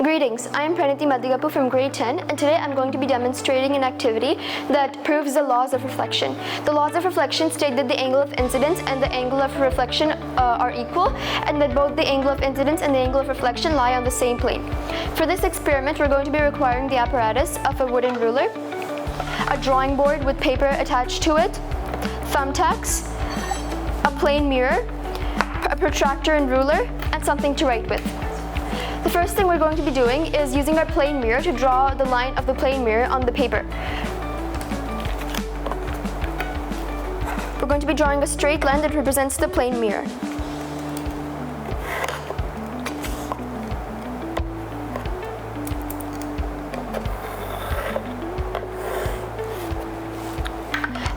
Greetings, I am Praniti Madhigapu from grade 10, and today I'm going to be demonstrating an activity that proves the laws of reflection. The laws of reflection state that the angle of incidence and the angle of reflection are equal, and that both the angle of incidence and the angle of reflection lie on the same plane. For this experiment, we're going to be requiring the apparatus of a wooden ruler, a drawing board with paper attached to it, thumbtacks, a plane mirror, a protractor and ruler, and something to write with. The first thing we're going to be doing is using our plane mirror to draw the line of the plane mirror on the paper. We're going to be drawing a straight line that represents the plane mirror.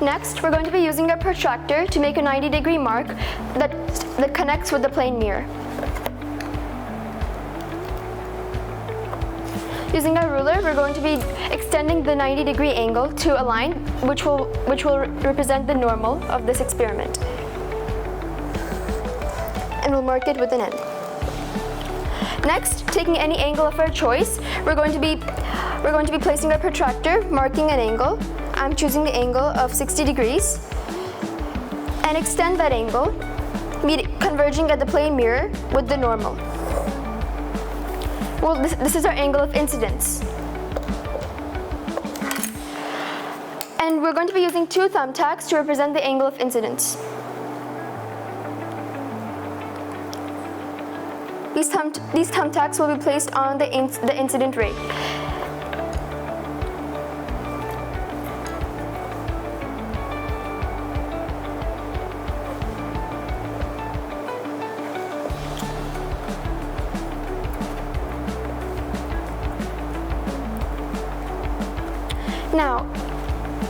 Next, we're going to be using a protractor to make a 90-degree mark that connects with the plane mirror. Using our ruler, we're going to be extending the 90-degree angle to a line which will represent the normal of this experiment. And we'll mark it with an end. Next, taking any angle of our choice, we're going to be placing our protractor, marking an angle. I'm choosing the angle of 60 degrees, and extend that angle, converging at the plane mirror with the normal. Well, this is our angle of incidence. And we're going to be using two thumbtacks to represent the angle of incidence. These thumbtacks will be placed on the incident ray. Now,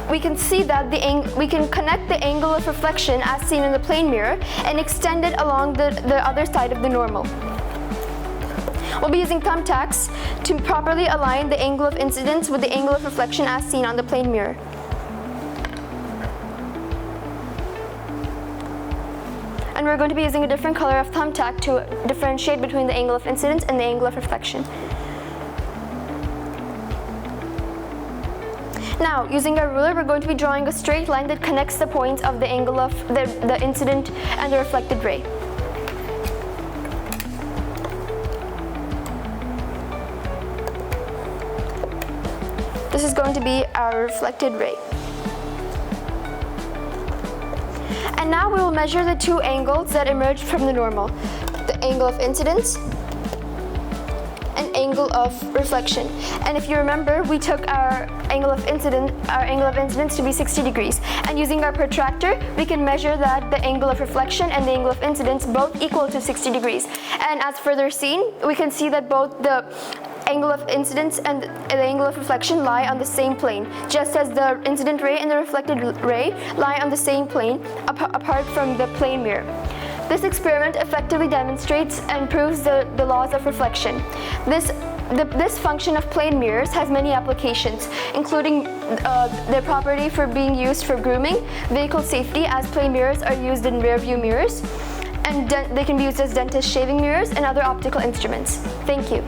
we can see that we can connect the angle of reflection as seen in the plane mirror and extend it along the other side of the normal. We'll be using thumbtacks to properly align the angle of incidence with the angle of reflection as seen on the plane mirror. And we're going to be using a different color of thumbtack to differentiate between the angle of incidence and the angle of reflection. Now, using our ruler, we're going to be drawing a straight line that connects the points of the angle of the incident and the reflected ray. This is going to be our reflected ray. And now we will measure the two angles that emerge from the normal, the angle of incidence and angle of reflection. And if you remember, we took our angle of incidence to be 60 degrees. And using our protractor, we can measure that the angle of reflection and the angle of incidence both equal to 60 degrees. And as further seen, we can see that both the angle of incidence and the angle of reflection lie on the same plane, just as the incident ray and the reflected ray lie on the same plane apart from the plane mirror. This experiment effectively demonstrates and proves the laws of reflection. This function of plane mirrors has many applications, including their property for being used for grooming, vehicle safety, as plane mirrors are used in rear view mirrors, and they can be used as dentist shaving mirrors and other optical instruments. Thank you.